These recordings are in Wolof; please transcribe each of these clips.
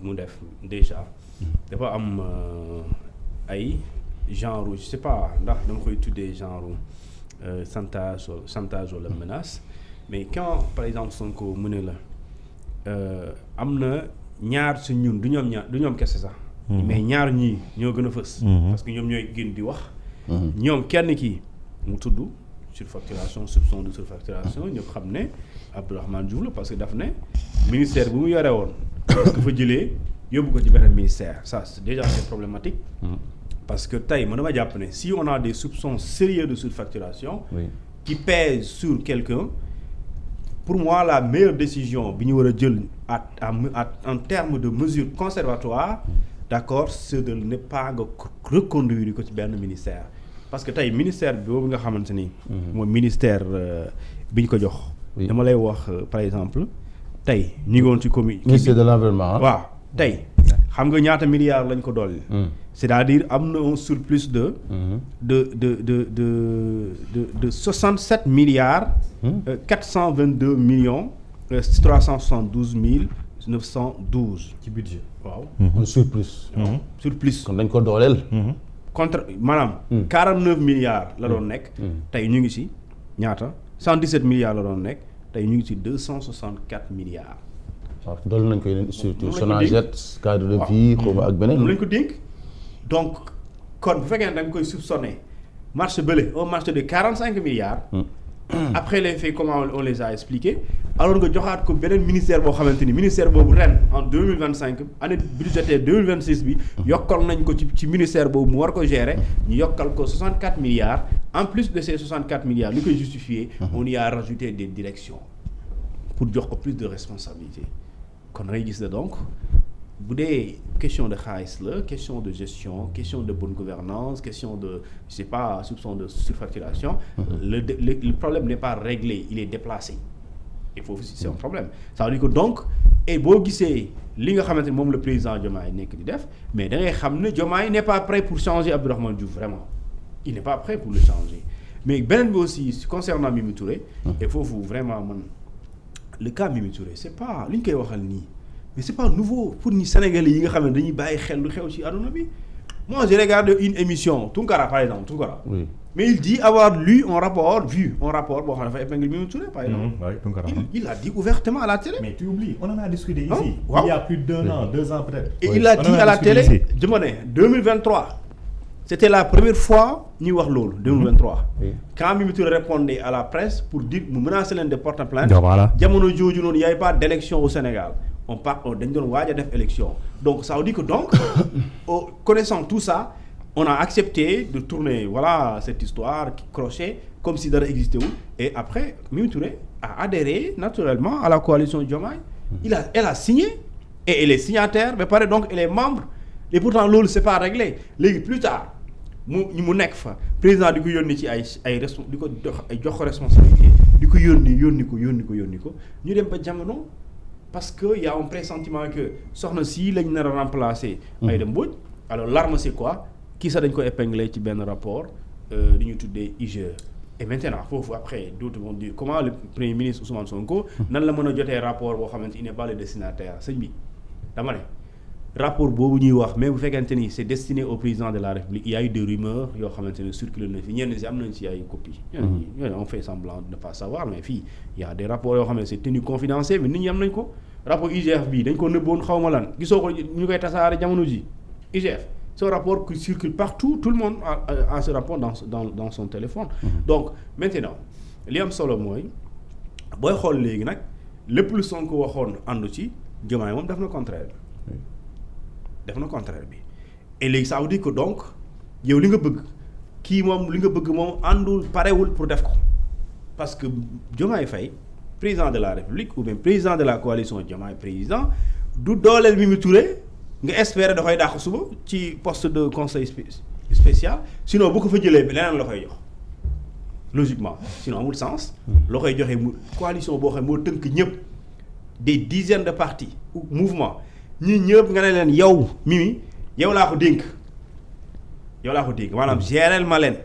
mu def déjà dafa am ay genre je sais pas ndax dama koy tuddee genre chantage wala menace mais quand par exemple Sonko mu ne la am na ñaar si ñun du ñoom kese sax mais ñaar ñii ñoo gën a fës parce que ñoom ñooy gën di wax ñoom kenn ki mu tudd surfacturation soupçon de surfacturation ñëpp xam ne Abdourahmane Diouf la parce que daf ne ministère bu mu yore woon dafa jëlee yóbbu ko ci beneen ministère ça c'est déjà c'est problématique parce que tey man dama jàpp ne si on a des soupçons sérieux de surfacturation qui pèsent sur quelqu'un pour moi la meilleure décision bi ñu war a jël en termes de mesures conservatoires d'accord c'est de ne pas nga reconduire ko ci benn ministère parce que tey ministère bi boobu nga xamante ni mooy ministère bi ñu ko jox dama lay wax par exemple tey ñu ngi woon ci ministère de l'environnement waaw tey xam nga ñaata milliards lañ ko dolli c'est-à-dire am na un surplus de 67 milliards 422 millions 372 mille 912 ci budget waaw un surplus surplus kon dañ ko dooleel contre maanaam 49 milliards la doon nekk tey ñu ngi ci ñaata 117 milliards la doon nekk tey ñu ngi ci 264 milliards waaw dool nañ ko yeneen structure Sonaged cadre de vie xawma ak beneen moom lañ ko dénk donc kon bu fekkee ne da nga koy soupçonné marché bële un marché de 45 milliards après les faits comment on les a expliqués alors nga joxaat ko beneen ministère boo xamante ni ministère boobu ren en 2025 année budgétaire 2026 bi yokkal nañ ko ci ministère boobu mu war ko gérer ñu yokkal ko 64 milliards en plus de ces 64 milliards li koy justifier on y a rajouté des directions pour jox ko plus de responsabilité kon ngay gis ne donc bu dee question de xaalis la question de gestion question de bonne gouvernance question de je sais pas soupçon de surfacturation le problème n'est pas réglé il est déplacé il faut c'est un problème ça veut dire que donc et boo gisee li nga xamante ni moom le président Diomaye nekk di def mais da ngay xam ne Diomaye n'est pas prêt pour changer Abdourahmane Diouf vraiment il n'est pas prêt pour le changer mais beneen bi aussi concernant Mimi Touré et foofu vraiment man le cas Mimi Touré c'est pas li ñu koy waxal nii mais c'est pas nouveau pour ñi Sénégalais yi nga xam ne dañuy bàyyi xel lu xew ci àdduna bi moi je regarde une émission Tunkara par exemple Tunkara mais il dit avoir lu un rapport boo xam ne dafa épingle Mimi Touré par exemple il a dit ouvertement à la télé mais tu oublies on en a discuté ici il y a plus d'1 an 2 ans peut-être et il a dit à la télé dama ne 2023 c'était la première fois ñuy wax loolu 2023 quand Mimi Touré répondait à la presse pour dire mu menacer leen de porter plainte jamono jooju noonu y avait pas d'élection au Sénégal dañ doon waaj a def élection donc ça veut dire que donc connaissant tout ça on a accepté de tourner voilà cette histoire crochet comme si dara existé wul et après Mimi Touré a adhéré naturellement à la coalition Diomaye elle a signé et elle est signataire mais pare donc elle est membre et pourtant loolu c'est pas réglé léegi plus tard mu nekk fa président di ko yónni ci di ko jox ko responsabilité di ko yónni ko ñu dem ba jamono parce que y a un pressentiment que soxna si lañ nar a remplacer Aïda Mbodj alors l'arme c'est quoi kii sax dañ ko épinglé ci benn rapport di ñu tuddee IGE et maintenant foofu après d'autres vont dire comment le premier ministre Ousmane Sonko nan la mën a jotee rapport boo xamante il n'est pas le destinataire sëñ bi dama ne rapport boobu ñuy wax mais bu fekkente ni c'est destiné au président de la République il y a eu des rumeurs yoo xamante ne circulé na fi ñenn si am nañ si ay copies ñooñu on fait semblant de ne pas savoir mais fii il y a des rapports yoo xam ne c'est tenu confidentiel mais nit ñi am nañ ko rapport IGF bii dañ ko nëbboon xaw ma lan gisoo ko ñu koy tasaare jamono ji IGF c'est un rapport qui circule partout tout le monde a ce rapport dans son téléphone donc maintenant li am solo mooy booy xool léegi nag lépp lu Sonko waxoon àndu ci Diomaye moom def na contraire bi et léegi ça veut dire que donc yow li nga bëgg kii moom li nga bëgg moom àndul parewul pour def ko parce que Diomaye Faye président de la République ou bien président de la coalition Diomaye président du dooleel Mimi Touré nga espérer da koy dàq suba ci poste de conseil spécial sinon bu ko fa jëlee leneen la koy jox logiquement sinon amul sens loo koy joxee mu coalition boo xam moo tënk ñëpp des dizaines de partis ou mouvements ñii ñëpp nga ne leen yow Mimi yow laa ko dénk maanaam géreel ma leen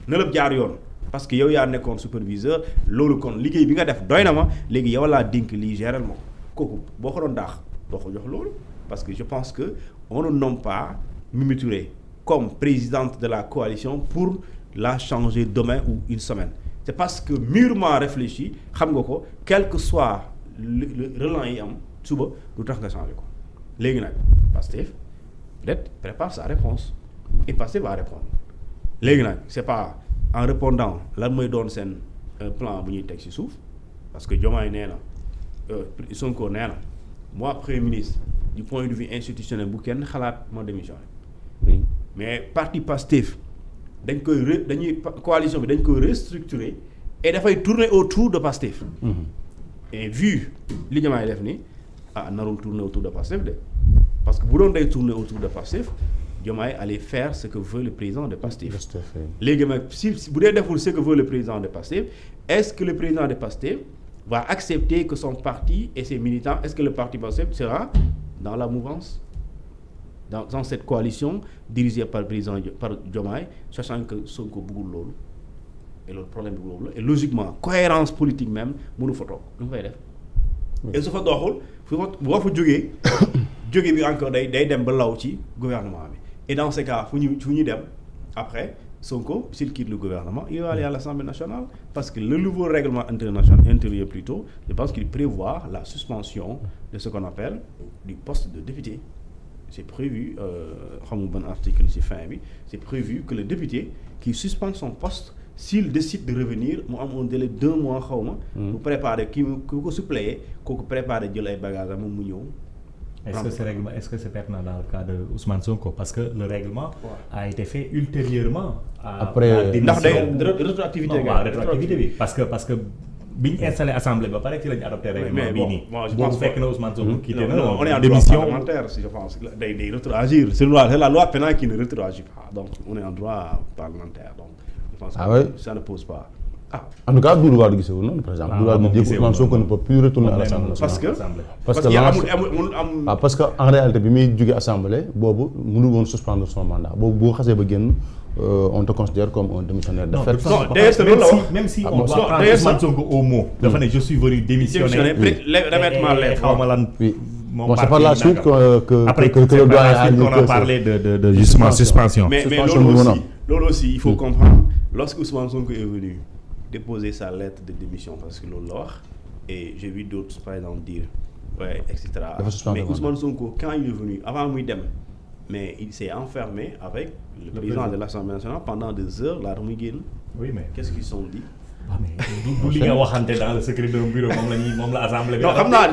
na lépp jaar yoon parce que yow yaa nekkoon superviseur loolu kon liggéey bi nga def doy na ma léegi yow laa dénk lii géreel ma ko kooku boo ko doon daax doo ko jox loolu parce que je pense que on ne nomme pas Mimi Touré comme présidente de la coalition pour la changer demain ou une semaine. C'est parce que mûrement réfléchi xam nga ko quel que soit le relent yi am suba lu tax nga changer ko léegi nag Pastef peut-être prépare sa réponse et Pastef va répondre léegi nag c'est pas en répondant lan mooy doon seen plan bu ñuy teg ci suuf parce que Diomaye nee na Sonko nee na moi premier ministre du point de vue institutionnel bu kenn xalaat ma démissionné oui. mais parti Pastef dañuy coalition bi dañ koy restructurer et dafay tourner autour de Pastef. Et vu li Diomaye def ni narul tourner autour de Pastef de parce que bu doon day tourner autour de Pastef Diomaye allait faire ce que veut le président de Pastef. léegi nag si bu dee deful ce que veut le président de Pastef est-ce que le président de Pastef va accepter que son parti et ses militants est-ce que le parti Pastef sera dans la mouvance dans cette coalition dirigée par le président par Diomaye sachant que Sonko bëggul loolu et loolu problème bi boobu la et logiquement cohérence politique même mënu fa toog lu mu fay def et su fa doxul boo fa jógee jóge bi encore day dem ba law ci gouvernement bi et dans ce cas fu ñu dem après Sonko s'il quitte le gouvernement il va aller à l'Assemblée nationale parce que le nouveau règlement intérieur plutôt je pense qu'il prévoit la suspension de ce qu'on appelle du poste de député. C'est prévu, xam nga ban article ci fin bi c'est prévu que le député qui suspend son poste s'il décide de revenir mu am un délai 2 mois xaw ma. mu préparer ki ko suppléer kooku préparer jël ay bagages moom mu ñëw. Est-ce que c'est pertinent dans le cas de Ousmane Sonko parce que le règlement a été fait ultérieurement après ndax day rétroactivité bi parce que bi ñu installé assemblée ba pare ci lañu adopté règlement bii nii boobu fekk na Ousmane Sonko quitté na on est en démission parlementaire je pense day rétroagir c'est la loi pénale qui ne rétroagit pas donc on est en droit parlementaire donc je pense que ça ne pose pas en tout cas Doudou Wade gisewul noonu par exemple Doudou Wade dit que Ousmane Sonko ne peut plus retourner à l'Assemblée parce que en réalité bi muy jóge assemblée boobu mënul woon suspendre son mandat boobu boo xasee ba génn on te considère comme un démissionnaire de fait. Non, d'ailleurs, même si on doit prendre Ousmane Sonko au mot. dafa ne je suis venu démissionner. Oui. Bon, c'est par la suite que après que le doyen a dit qu'on a parlé de justement suspension. Mais loolu aussi il faut comprendre lorsque Ousmane Sonko est venu déposer sa lettre de démission parce que loolu la wax et j'ai vu d'autres par exemple dire ouais etc. Mais Ousmane Sonko quand il est venu avant muy dem mais il s'est enfermé avec le président de l'Assemblée nationale pendant des heures laata muy génn. Oui mais qu'est-ce qu'ils sont dit. waaw mais du li nga waxante dans le secret d'un bureau moom la assemblée bi. non xam naa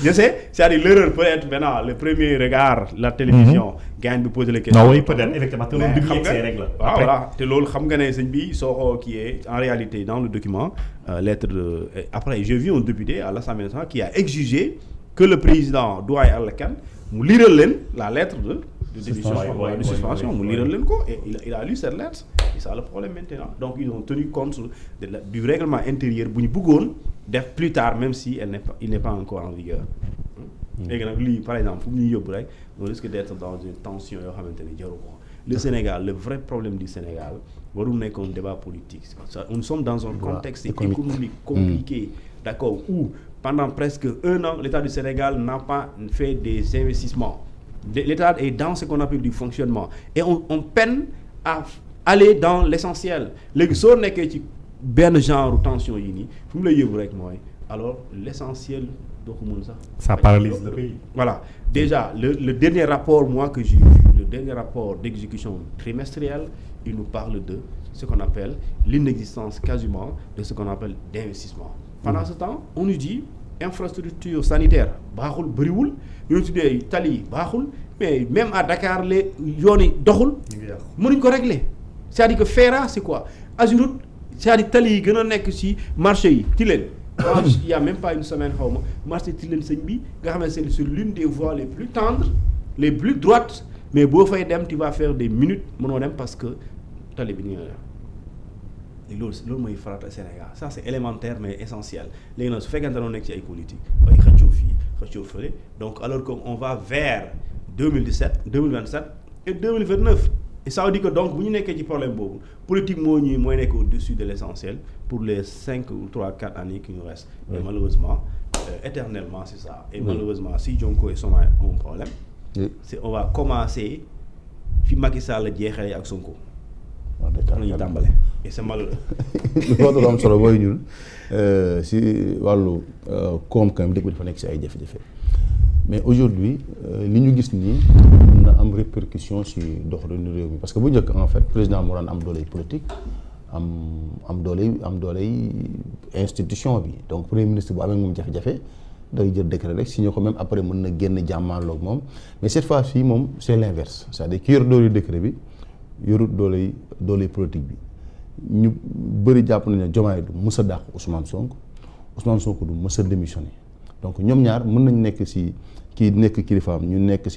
je sais c'est-à-dire l'erreur peut être maintenant le premier regard la télévision. gaañ bi poser les questions. non oui peut-être effectivement te loolu bi mu yegsee rek la. waaw voilà te loolu xam nga ne sëñ bi soo ko kiiyee en réalité dans le document lettre de après j'ai vu un député à l'Assemblée nationale qui a exigé que le président Douaye Alla Kane mu liiral leen la lettre de suspension mu liiral leen ko et il a lu cette lettre. C'est ça le problème maintenant donc ils ont tenu compte du règlement intérieur bu ñu bëggoon def plus tard même si il n'est pas encore en vigueur. léegi nag lii par exemple fu mu ñuy yóbbu rek on risque d'être dans une tension yoo xamante ne jaru ko le Sénégal le vrai problème du Sénégal warul nekk un débat politique nous sommes dans un contexte économique compliqué d'accord où pendant presque 1 an l'État du Sénégal n'a pas fait des investissements l'État est dans ce qu'on appelle du fonctionnement et on peine à aller dans l'essentiel léegi soo nekkee ci benn genre tension yi nii fu mu lay yóbbu rek mooy alors l'essentiel doo ko mën sax. ça paralyse le pays. Voilà déjà le dernier rapport moi que j'ai vu le dernier rapport d'exécution trimestrielle il nous parle de ce qu'on appelle l'inexistence quasiment de ce qu'on appelle d'investissement. Pendant ce temps on nous dit infrastructure sanitaire baaxul bëriwul ñu tuddee tali baaxul mais même à Dakar les yoon yi doxul. mënuñ ko régler. c'est-à-dire que FERA c'est quoi Ageroute c'est-à-dire tali yi gën a nekk ci marché yi Tilène il y a même pas une semaine xaw ma marché Tilène sëñ bi nga xam ne c'est sur l'une des voies les plus tendres les plus droites mais boo fay dem tu vas faire des minutes mënoo dem parce que tali bi nii la loolu mooy farata Sénégal ça c'est élémentaire mais essentiel léegi nag su fekkente ne nekk ci ay politique ay xëccoo fii xëccoo fële donc alors que on va vers 2017 2027 et 2029 et ça veut dire que donc bu ñu nekkee ci problème boobu politique mooy nekk au-dessus de l'essentiel pour les 5 ou 3 4 années qui nous restent et malheureusement éternellement c'est ça. Et malheureusement si Sonko et Diomaye ont un problème. c'est on va commencer fi Macky Sall jeexalee ak Sonko. waaw d'accord nañu tàmbale et c'est malheureux. lu am solo mooy ñun si wàllu koom-koom dëkk bi dafa nekk si ay jafe-jafe mais aujourd'hui li ñu gis nii mën na am répercussion si doxalinu réew mi parce que bu njëkk en fait président moo daan am dooley politique am dooley institution bi donc premier ministre bu amee moom jafe-jafe day jël décret rek signé ko même après mën na génn jàmmaarloog moom mais cette fois-ci moom c'est l'inverse c'est-à-dire ki yor dooley décret bi yorut dooley politique bi ñu bëri jàpp nañu ne Diomaye du mës a dàq Ousmane Sonko du mës a démissionné donc ñoom ñaar mën nañ nekk si kii nekk kilifaam ñu nekk si